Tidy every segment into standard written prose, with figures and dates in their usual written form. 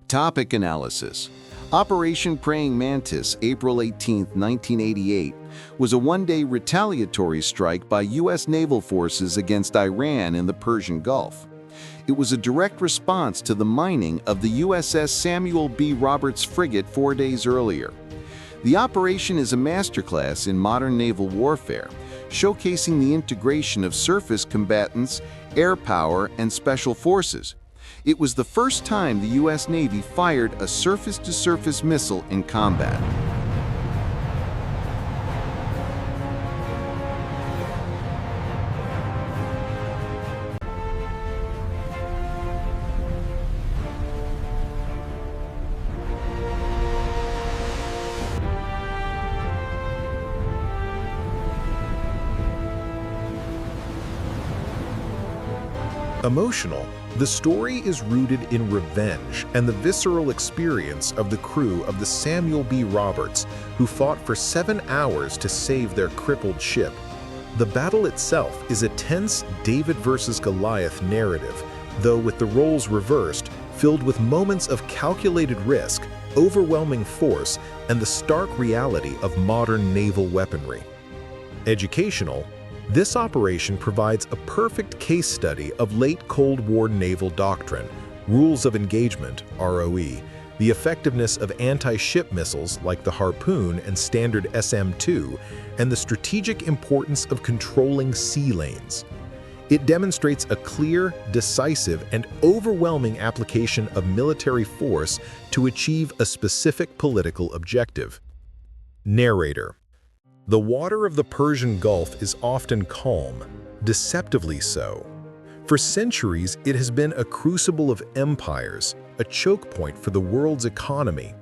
Topic analysis. Operation Praying Mantis, April 18, 1988, was a one-day retaliatory strike by U.S. naval forces against Iran in the Persian Gulf. It was a direct response to the mining of the USS Samuel B. frigate 4 days earlier. The operation is a masterclass in modern naval warfare, showcasing the integration of surface combatants, air power, and special forces. It was the first time the U.S. Navy fired a surface-to-surface missile in combat. Emotional, the story is rooted in revenge and the visceral experience of the crew of the Samuel B. Roberts, who fought for 7 hours to save their crippled ship. The battle itself is a tense David versus Goliath narrative, though with the roles reversed, filled with moments of calculated risk, overwhelming force, and the stark reality of modern naval weaponry. Educational, this operation provides a perfect case study of late Cold War naval doctrine, rules of engagement, ROE, the effectiveness of anti-ship missiles like the Harpoon and standard SM-2, and the strategic importance of controlling sea lanes. It demonstrates a clear, decisive, and overwhelming application of military force to achieve a specific political objective. Narrator. The water of the Persian Gulf is often calm, deceptively so. For centuries, it has been a crucible of empires, a choke point for the world's economy.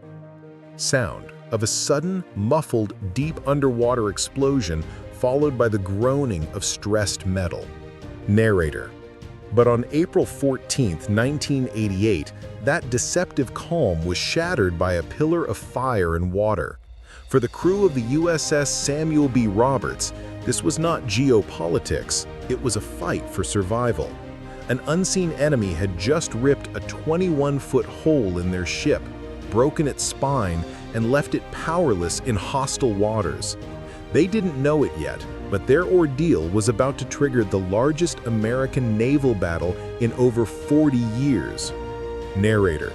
Sound of a sudden, muffled, deep underwater explosion followed by the groaning of stressed metal. Narrator. But on April 14, 1988, that deceptive calm was shattered by a pillar of fire and water. For the crew of the USS Samuel B. Roberts, this was not geopolitics, it was a fight for survival. An unseen enemy had just ripped a 21-foot hole in their ship, broken its spine, and left it powerless in hostile waters. They didn't know it yet, but their ordeal was about to trigger the largest American naval battle in over 40 years. Narrator.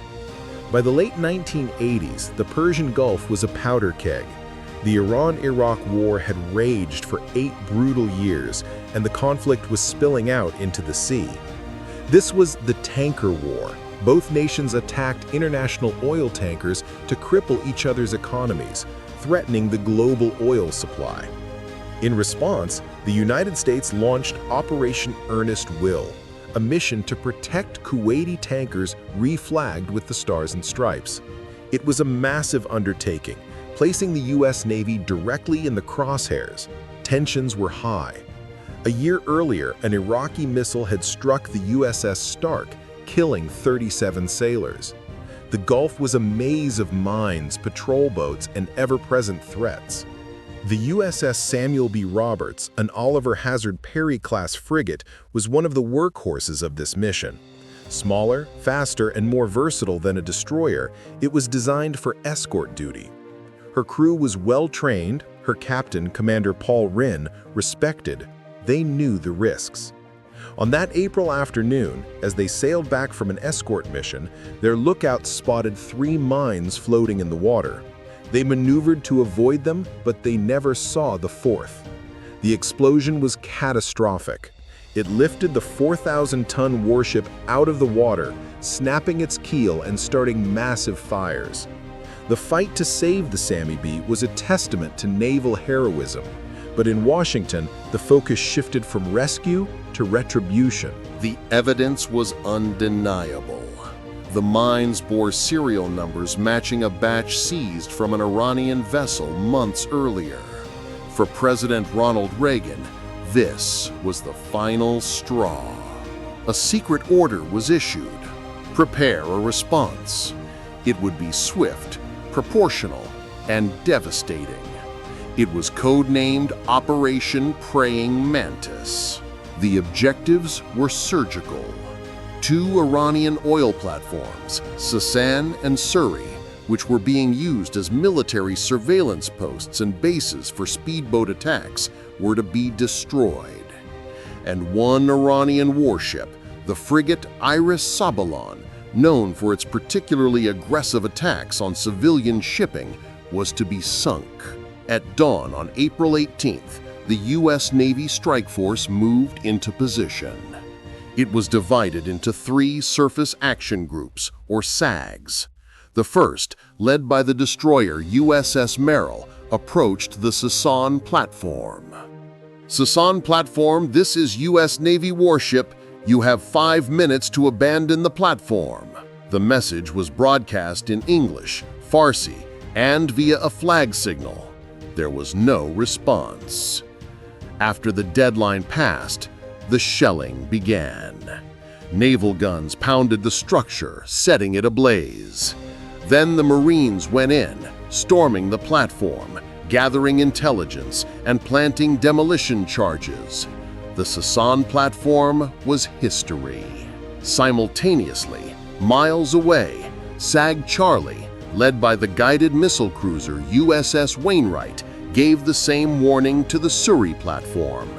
By the late 1980s, the Persian Gulf was a powder keg. The Iran-Iraq War had raged for 8 brutal years, and the conflict was spilling out into the sea. This was the tanker war. Both nations attacked international oil tankers to cripple each other's economies, threatening the global oil supply. In response, the United States launched Operation Earnest Will, a mission to protect Kuwaiti tankers reflagged with the Stars and Stripes. It was a massive undertaking, placing the U.S. Navy directly in the crosshairs. Tensions were high. A year earlier, an Iraqi missile had struck the USS Stark, killing 37 sailors. The Gulf was a maze of mines, patrol boats, and ever-present threats. The USS Samuel B. Roberts, an Oliver Hazard Perry-class frigate, was one of the workhorses of this mission. Smaller, faster, and more versatile than a destroyer, it was designed for escort duty. Her crew was well-trained, her captain, Commander Paul Rinn, respected. They knew the risks. On that April afternoon, as they sailed back from an escort mission, their lookouts spotted 3 mines floating in the water. They maneuvered to avoid them, but they never saw the 4th. The explosion was catastrophic. It lifted the 4,000-ton warship out of the water, snapping its keel and starting massive fires. The fight to save the Sammy B was a testament to naval heroism, but in Washington, the focus shifted from rescue to retribution. The evidence was undeniable. The mines bore serial numbers matching a batch seized from an Iranian vessel months earlier. For President Ronald Reagan, this was the final straw. A secret order was issued. Prepare a response. It would be swift, proportional, and devastating. It was codenamed Operation Praying Mantis. The objectives were surgical. Two Iranian oil platforms, Sasan and Suri, which were being used as military surveillance posts and bases for speedboat attacks, were to be destroyed. And one Iranian warship, the frigate Iris Sabalan, known for its particularly aggressive attacks on civilian shipping, was to be sunk. At dawn on April 18th, the U.S. Navy Strike Force moved into position. It was divided into 3 surface action groups, or SAGs. The first, led by the destroyer USS Merrill, approached the Sasan platform. Sasan platform, this is U.S. Navy warship. You have 5 minutes to abandon the platform. The message was broadcast in English, Farsi, and via a flag signal. There was no response. After the deadline passed, the shelling began. Naval guns pounded the structure, setting it ablaze. Then the Marines went in, storming the platform, gathering intelligence, and planting demolition charges. The Sasan platform was history. Simultaneously, miles away, SAG Charlie, led by the guided missile cruiser USS Wainwright, gave the same warning to the Suri platform.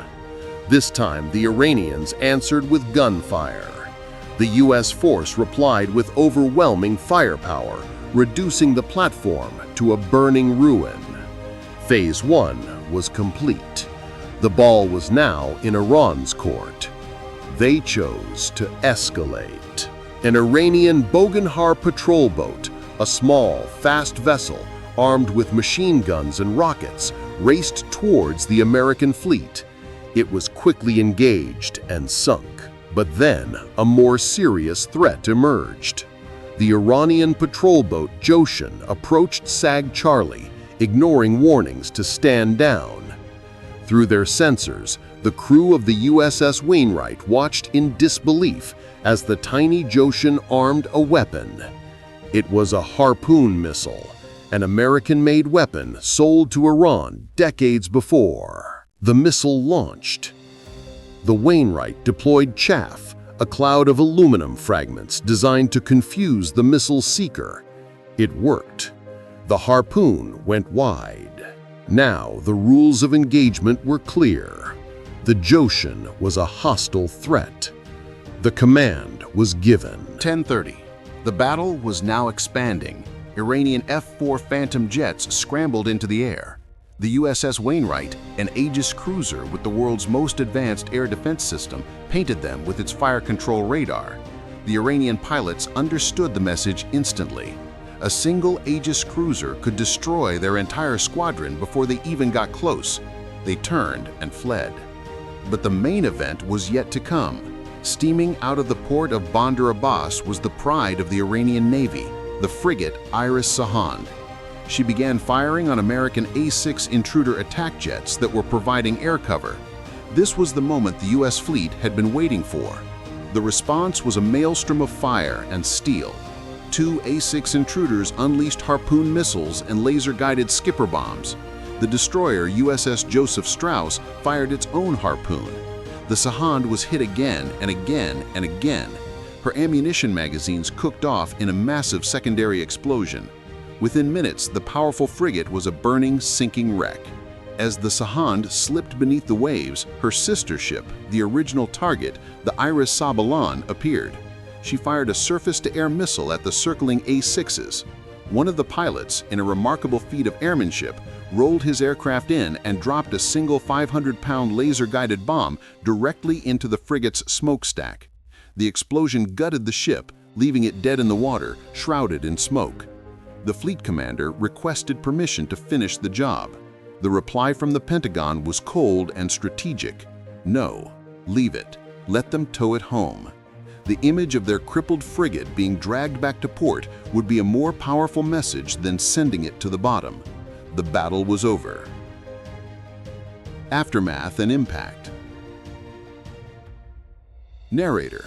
This time, the Iranians answered with gunfire. The U.S. force replied with overwhelming firepower, reducing the platform to a burning ruin. Phase 1 was complete. The ball was now in Iran's court. They chose to escalate. An Iranian Boghanhar patrol boat, a small, fast vessel armed with machine guns and rockets, raced towards the American fleet. It was quickly engaged and sunk. But then a more serious threat emerged. The Iranian patrol boat Joshan approached SAG Charlie, ignoring warnings to stand down. Through their sensors, the crew of the USS Wainwright watched in disbelief as the tiny Joshan armed a weapon. It was a Harpoon missile, an American-made weapon sold to Iran decades before. The missile launched. The Wainwright deployed chaff, a cloud of aluminum fragments designed to confuse the missile seeker. It worked. The Harpoon went wide. Now the rules of engagement were clear. The Joshan was a hostile threat. The command was given. 10:30. The battle was now expanding. Iranian F-4 Phantom jets scrambled into the air. The USS Wainwright, an Aegis cruiser with the world's most advanced air defense system, painted them with its fire control radar. The Iranian pilots understood the message instantly. A single Aegis cruiser could destroy their entire squadron before they even got close. They turned and fled. But the main event was yet to come. Steaming out of the port of Bandar Abbas was the pride of the Iranian Navy, the frigate Iris Sahan. She began firing on American A-6 intruder attack jets that were providing air cover. This was the moment the U.S. fleet had been waiting for. The response was a maelstrom of fire and steel. 2 A-6 intruders unleashed Harpoon missiles and laser-guided skipper bombs. The destroyer USS Joseph Strauss fired its own Harpoon. The Sahand was hit again and again and again. Her ammunition magazines cooked off in a massive secondary explosion. Within minutes, the powerful frigate was a burning, sinking wreck. As the Sahand slipped beneath the waves, her sister ship, the original target, the Iris Sabalan, appeared. She fired a surface-to-air missile at the circling A-6s. One of the pilots, in a remarkable feat of airmanship, rolled his aircraft in and dropped a single 500-pound laser-guided bomb directly into the frigate's smokestack. The explosion gutted the ship, leaving it dead in the water, shrouded in smoke. The fleet commander requested permission to finish the job. The reply from the Pentagon was cold and strategic. No, leave it. Let them tow it home. The image of their crippled frigate being dragged back to port would be a more powerful message than sending it to the bottom. The battle was over. Aftermath and impact. Narrator: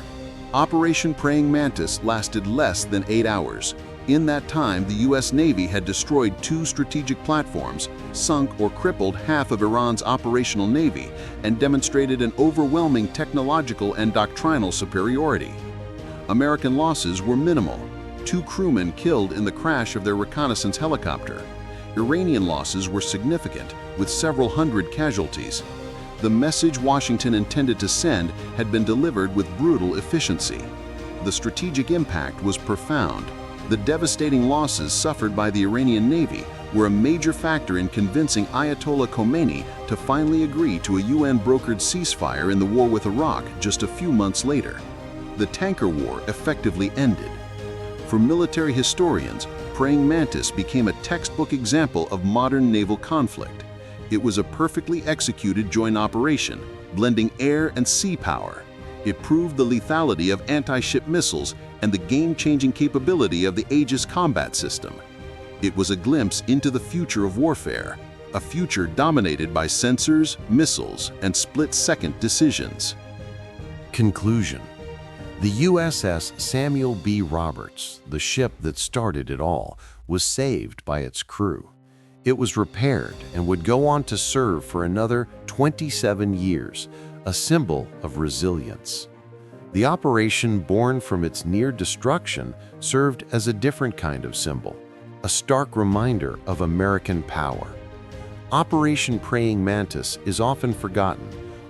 Operation Praying Mantis lasted less than 8 hours. In that time, the U.S. Navy had destroyed 2 strategic platforms, sunk or crippled half of Iran's operational navy, and demonstrated an overwhelming technological and doctrinal superiority. American losses were minimal. 2 crewmen killed in the crash of their reconnaissance helicopter. Iranian losses were significant, with several hundred casualties. The message Washington intended to send had been delivered with brutal efficiency. The strategic impact was profound. The devastating losses suffered by the Iranian Navy were a major factor in convincing Ayatollah Khomeini to finally agree to a UN-brokered ceasefire in the war with Iraq just a few months later. The tanker war effectively ended. For military historians, Praying Mantis became a textbook example of modern naval conflict. It was a perfectly executed joint operation, blending air and sea power. It proved the lethality of anti-ship missiles and the game-changing capability of the Aegis combat system. It was a glimpse into the future of warfare, a future dominated by sensors, missiles, and split-second decisions. Conclusion. The USS Samuel B. Roberts, the ship that started it all, was saved by its crew. It was repaired and would go on to serve for another 27 years, a symbol of resilience. The operation, born from its near destruction, served as a different kind of symbol, a stark reminder of American power. Operation Praying Mantis is often forgotten,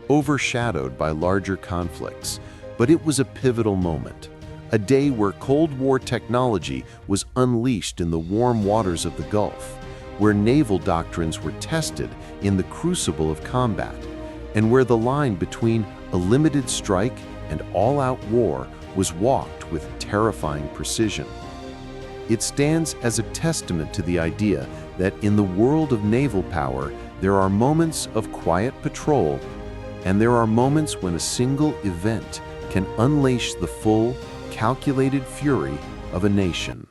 overshadowed by larger conflicts, but it was a pivotal moment, a day where Cold War technology was unleashed in the warm waters of the Gulf, where naval doctrines were tested in the crucible of combat, and where the line between a limited strike and all-out war was walked with terrifying precision. It stands as a testament to the idea that in the world of naval power, there are moments of quiet patrol, and there are moments when a single event can unleash the full, calculated fury of a nation.